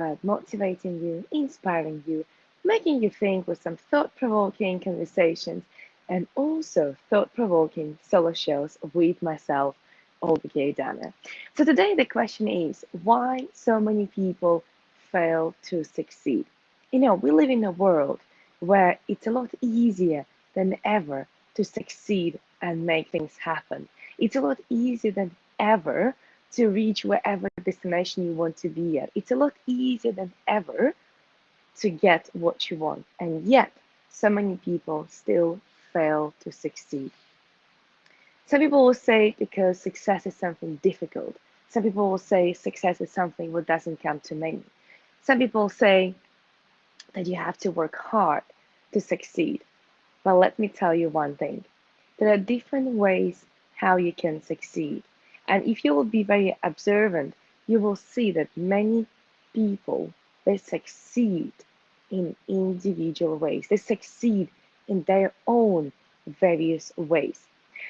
about motivating you, inspiring you, making you think with some thought provoking conversations, and also thought provoking solo shows with myself, Olga Geidane. So, today the question is why so many people fail to succeed? We live in a world where it's a lot easier than ever to succeed and make things happen. It's a lot easier than ever to reach wherever destination you want to be at. It's a lot easier than ever to get what you want. And yet, so many people still fail to succeed. Some people will say because success is something difficult. Some people will say success is something that doesn't come to many. Some people say that you have to work hard to succeed. But let me tell you one thing. There are different ways how you can succeed. And if you will be very observant, you will see that many people, they succeed in individual ways. They succeed in their own various ways.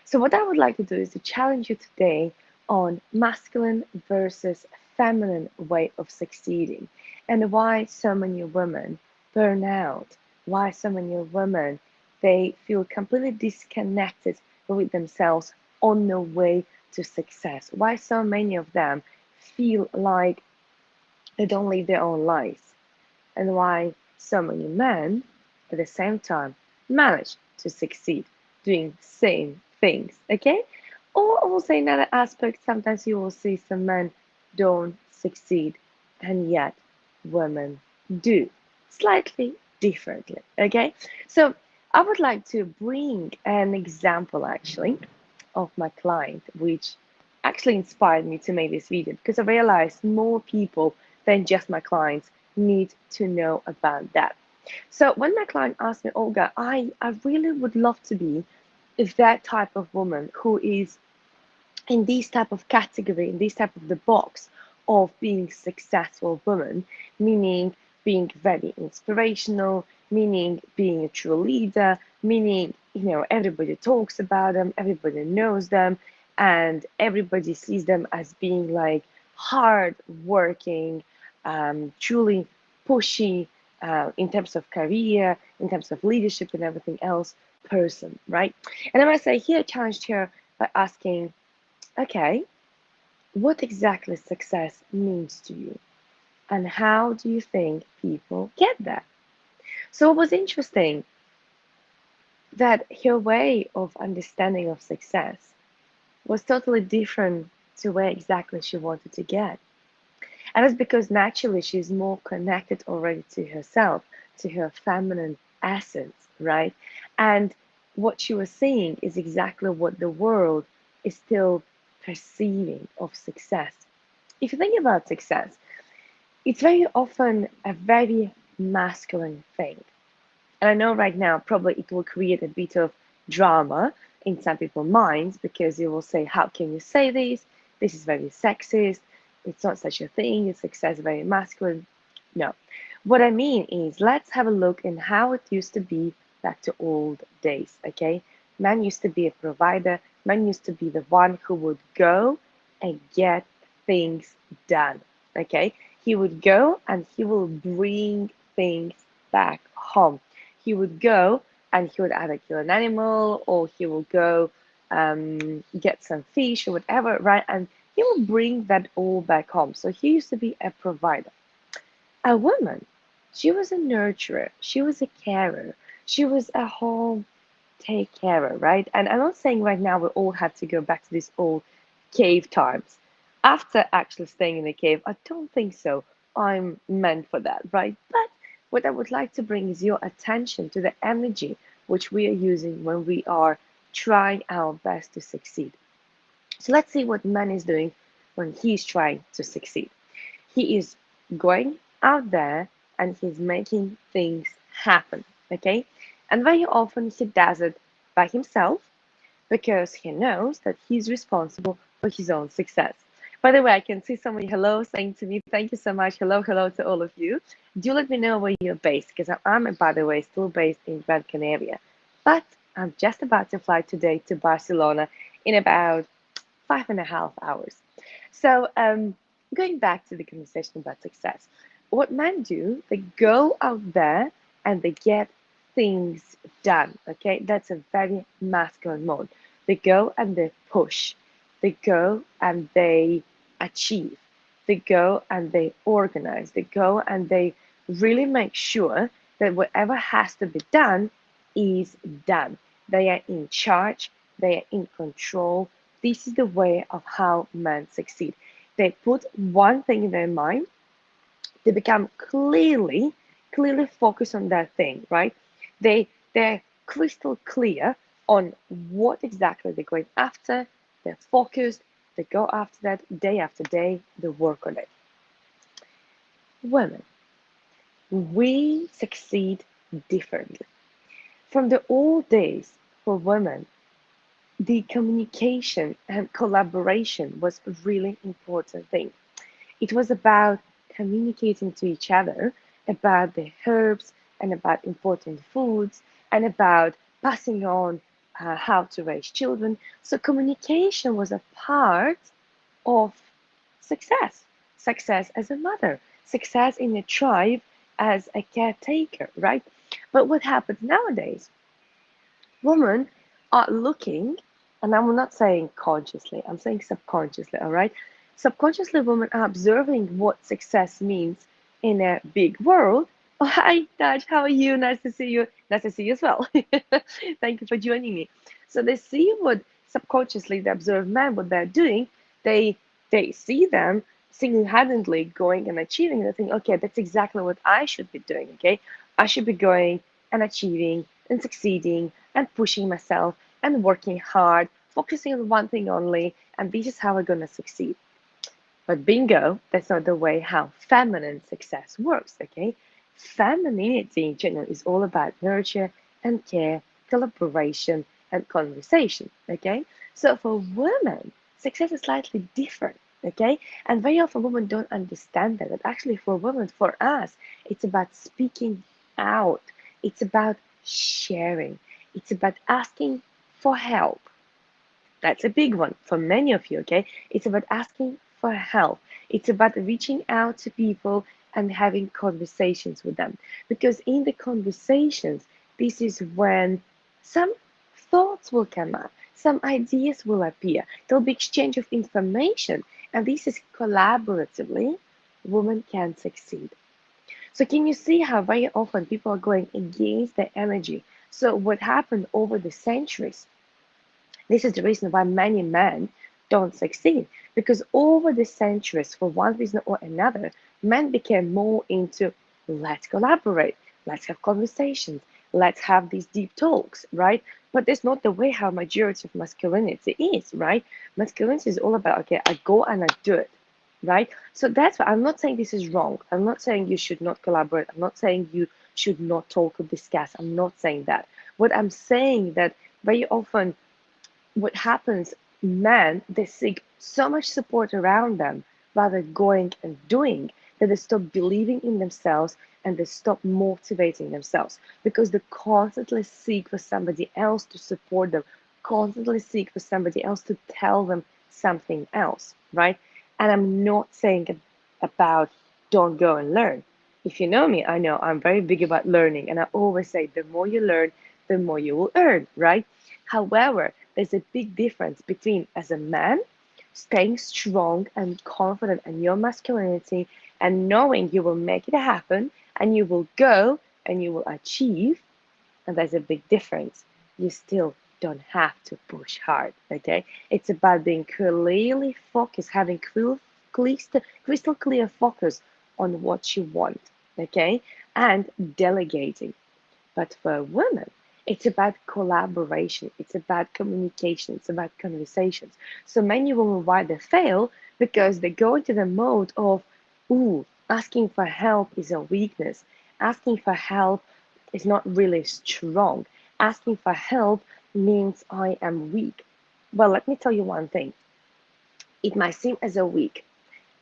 So what I would like to do is to challenge you today on masculine versus feminine way of succeeding and why so many women burn out, why so many women they feel completely disconnected with themselves on the way to success. Why so many of them feel like they don't live their own lives, and why so many men at the same time manage to succeed doing same things. Okay? Or also in another aspect, sometimes you will see some men don't succeed, and yet women do slightly differently. Okay? So I would like to bring an example actually of my client, which actually inspired me to make this video because I realized more people than just my clients need to know about that. So when my client asked me, Olga, I really would love to be that type of woman who is in this type of category, in this type of the box of being successful woman, meaning being very inspirational, meaning being a true leader, meaning everybody talks about them, everybody knows them, and everybody sees them as being like hard working, truly pushy in terms of career, in terms of leadership and everything else person, right? And I must say here, challenged her by asking, okay, what exactly success means to you, and how do you think people get there? So it was interesting that her way of understanding of success was totally different to where exactly she wanted to get. And it's because naturally she's more connected already to herself, to her feminine essence, right? And what she was seeing is exactly what the world is still perceiving of success. If you think about success, it's very often a very masculine thing. And I know right now probably it will create a bit of drama in some people's minds because you will say, how can you say this? This is very sexist. It's not such a thing. Is success very masculine? No. What I mean is let's have a look in how it used to be back to old days, okay? Man used to be a provider. Man used to be the one who would go and get things done, okay? He would go and he will bring things back home. He would go and he would either kill an animal or he will go get some fish or whatever, right? And he will bring that all back home. So he used to be a provider. A woman, she was a nurturer, she was a carer, she was a home take carer, right? And I'm not saying right now we all have to go back to these old cave times. After actually staying in the cave, I don't think so. I'm meant for that, right? But what I would like to bring is your attention to the energy which we are using when we are trying our best to succeed. So let's see what man is doing when he's trying to succeed. He is going out there and he's making things happen, okay? And very often he does it by himself because he knows that he's responsible for his own success. By the way, I can see somebody hello saying to me, thank you so much. Hello, hello to all of you. Do let me know where you're based because I'm, by the way, still based in Gran Canaria. But I'm just about to fly today to Barcelona in about 5.5 hours. So, going back to the conversation about success, What men do, they go out there and they get things done. Okay, that's a very masculine mode. They go and they push, they go and they achieve, they go and they organize, they go and they really make sure that whatever has to be done is done. They are in charge, they are in control. This is the way of how men succeed. They put one thing in their mind, they become clearly focused on that thing, right? They're crystal clear on what exactly they're going after. They're focused. They go after that day after day. They work on it. Women, we succeed differently. From the old days, for women, the communication and collaboration was a really important thing. It was about communicating to each other about the herbs and about important foods and about passing on how to raise children. So communication was a part of success. Success as a mother, success in a tribe as a caretaker, right? But what happens nowadays? Women are looking, and I'm not saying consciously, I'm saying subconsciously, all right? Subconsciously, women are observing what success means in a big world. Oh, hi, Taj, how are you? Nice to see you. Nice to see you as well. Thank you for joining me. So they see what subconsciously they observe men, what they're doing. They they see them single-handedly going and achieving. They think, okay, that's exactly what I should be doing. Okay, I should be going and achieving and succeeding and pushing myself and working hard, focusing on one thing only, and this is how we're going to succeed. But bingo, that's not the way how feminine success works, okay? Femininity in general is all about nurture and care, collaboration, and conversation, okay? So for women, success is slightly different, okay? And very often women don't understand that. But actually, for women, for us, it's about speaking out, it's about sharing, it's about asking for help. That's a big one for many of you, okay? It's about asking for help. It's about reaching out to people and having conversations with them. Because in the conversations, this is when some thoughts will come up, some ideas will appear. There'll be exchange of information, and this is collaboratively, women can succeed. So can you see how very often people are going against their energy? So what happened over the centuries, this is the reason why many men don't succeed. Because over the centuries, for one reason or another, men became more into let's collaborate, let's have conversations, let's have these deep talks, right? But that's not the way how majority of masculinity is, right? Masculinity is all about, okay, I go and I do it, right? So that's why I'm not saying this is wrong. I'm not saying you should not collaborate. I'm not saying you should not talk or discuss. I'm not saying that. What I'm saying that very often what happens, men, they seek so much support around them rather going and doing that they stop believing in themselves and they stop motivating themselves because they constantly seek for somebody else to support them, constantly seek for somebody else to tell them something else, right? And I'm not saying about don't go and learn. If you know me, I know I'm very big about learning, and I always say the more you learn, the more you will earn, right? However, there's a big difference between as a man staying strong and confident in your masculinity and knowing you will make it happen and you will go and you will achieve, and there's a big difference. You still don't have to push hard, okay? It's about being clearly focused, having crystal clear focus on what you want, okay? And delegating. But for women, it's about collaboration, it's about communication, it's about conversations. So many women, why they fail, because they go into the mode of, ooh, asking for help is a weakness. Asking for help is not really strong. Asking for help means I am weak. Well, let me tell you one thing. It might seem as a weak,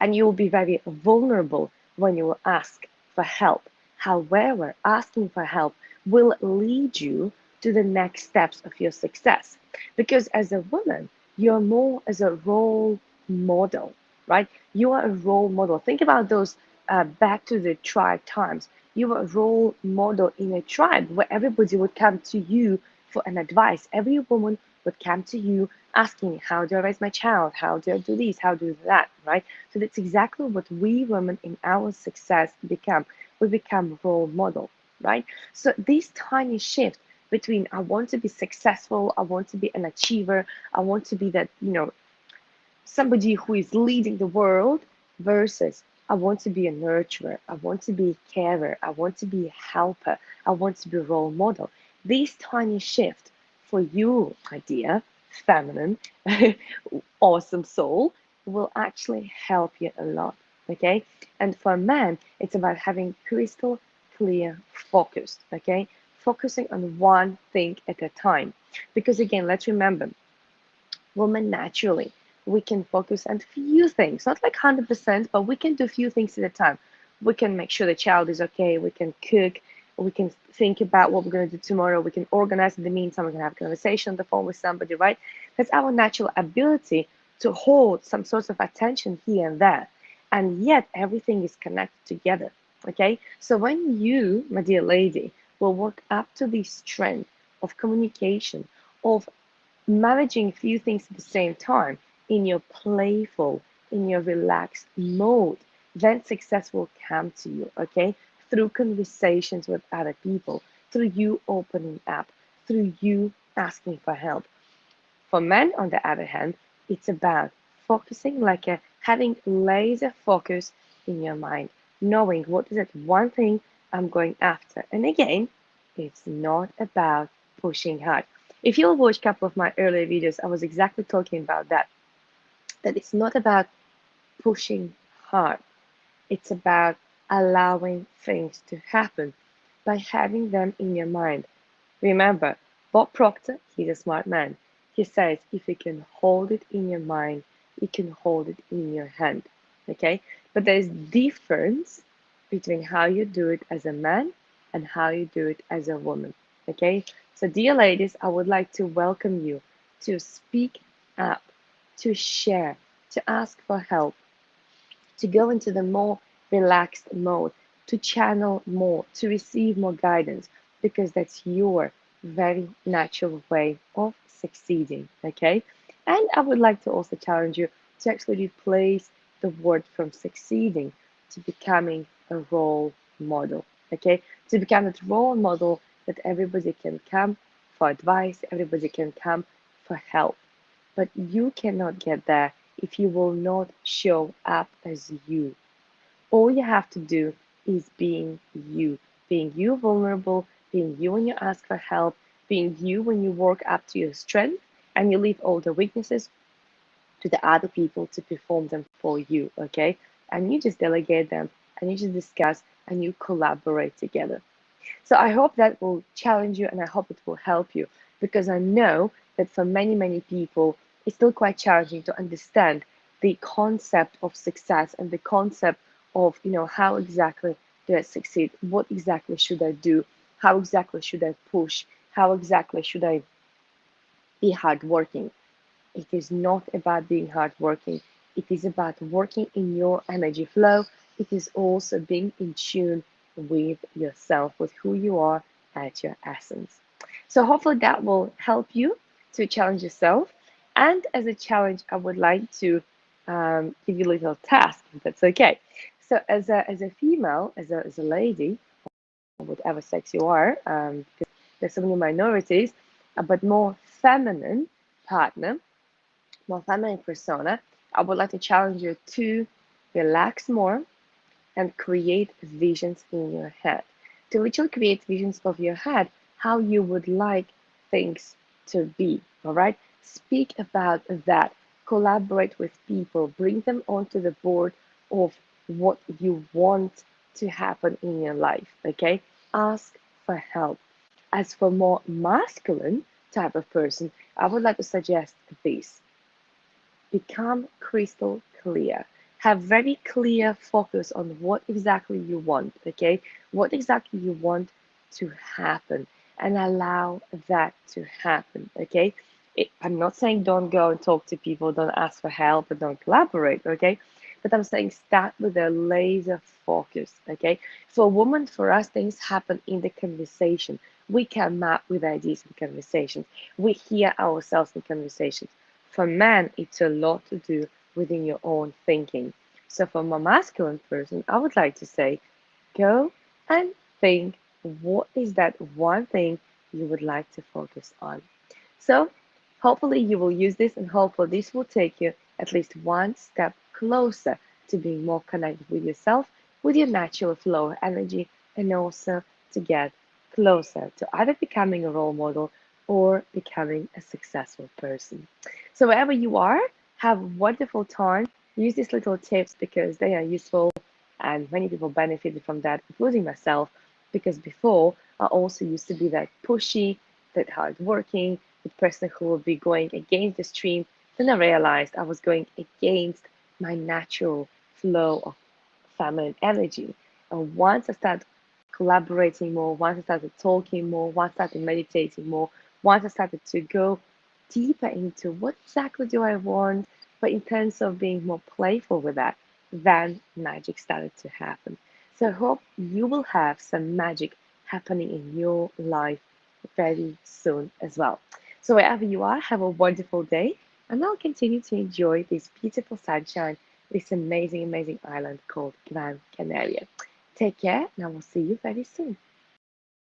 and you will be very vulnerable when you will ask for help. However, asking for help will lead you to the next steps of your success. Because as a woman, you're more as a role model, right? You are a role model. Think about those back to the tribe times. You were a role model in a tribe where everybody would come to you for an advice. Every woman would come to you asking, how do I raise my child? How do I do this? How do I do that? Right? So that's exactly what we women in our success become. We become role model, right? So this tiny shift between I want to be successful, I want to be an achiever, I want to be that, somebody who is leading the world versus I want to be a nurturer, I want to be a carer, I want to be a helper, I want to be a role model. This tiny shift for you, my dear, feminine, awesome soul, will actually help you a lot. Okay. And for a man, it's about having crystal clear focus. Okay. Focusing on one thing at a time. Because again, let's remember, women naturally we can focus on few things, not like 100%, but we can do few things at a time. We can make sure the child is okay, we can cook, we can think about what we're going to do tomorrow, we can organize. In the meantime, we can have a conversation on the phone with somebody, right? That's our natural ability to hold some sort of attention here and there, and yet everything is connected together. Okay, so when you, my dear lady, will work up to this strength of communication, of managing a few things at the same time in your playful, in your relaxed mode, then success will come to you, okay? Through conversations with other people, through you opening up, through you asking for help. For men, on the other hand, it's about focusing like a having laser focus in your mind, knowing what is it one thing I'm going after. And again, it's not about pushing hard. If you'll watch a couple of my earlier videos, I was exactly talking about that. That it's not about pushing hard. It's about allowing things to happen by having them in your mind. Remember, Bob Proctor, he's a smart man. He says if you can hold it in your mind, you can hold it in your hand. Okay? But there's difference between how you do it as a man and how you do it as a woman. Okay? So dear ladies, I would like to welcome you to speak up, to share, to ask for help, to go into the more relaxed mode, to channel more, to receive more guidance, because that's your very natural way of succeeding. Okay. And I would like to also challenge you to actually replace the word from succeeding to becoming a role model. Okay. To become a role model that everybody can come for advice, everybody can come for help. But you cannot get there if you will not show up as you. All you have to do is being you vulnerable, being you when you ask for help, being you when you work up to your strength and you leave all the weaknesses to the other people to perform them for you, okay? And you just delegate them and you just discuss and you collaborate together. So I hope that will challenge you and I hope it will help you because I know that for many, many people, it's still quite challenging to understand the concept of success and the concept of, how exactly do I succeed? What exactly should I do? How exactly should I push? How exactly should I be hardworking? It is not about being hardworking. It is about working in your energy flow. It is also being in tune with yourself, with who you are at your essence. So hopefully that will help you to challenge yourself. And as a challenge, I would like to give you a little task, if that's okay. So as a female, as a lady, whatever sex you are, because there's so many minorities, but more feminine partner, more feminine persona, I would like to challenge you to relax more and create visions in your head. To literally create visions of your head, how you would like things to be. All right? Speak about that. Collaborate with people. Bring them onto the board of what you want to happen in your life. Okay? Ask for help. As for more masculine type of person, I would like to suggest this: become crystal clear. Have very clear focus on what exactly you want, okay? What exactly you want to happen and allow that to happen, okay? I'm not saying don't go and talk to people, don't ask for help, and don't collaborate, okay? but I'm saying start with a laser focus, okay? For a woman, for us, things happen in the conversation. We come up with ideas in conversations. We hear ourselves in conversations. For men, it's a lot to do within your own thinking. So for my masculine person, I would like to say, go and think what is that one thing you would like to focus on. So hopefully you will use this and hopefully this will take you at least one step closer to being more connected with yourself, with your natural flow of energy, and also to get closer to either becoming a role model or becoming a successful person. So wherever you are, have a wonderful time. Use these little tips because they are useful and many people benefited from that, including myself, because before I also used to be that pushy, that hardworking, the person who would be going against the stream. Then I realized I was going against my natural flow of feminine energy. And once I started collaborating more, once I started talking more, once I started meditating more, once I started to go deeper into what exactly do I want, but in terms of being more playful with that, then magic started to happen. So I hope you will have some magic happening in your life very soon as well. So wherever you are, have a wonderful day, and I'll continue to enjoy this beautiful sunshine, this amazing, amazing island called Gran Canaria. Take care, and I will see you very soon.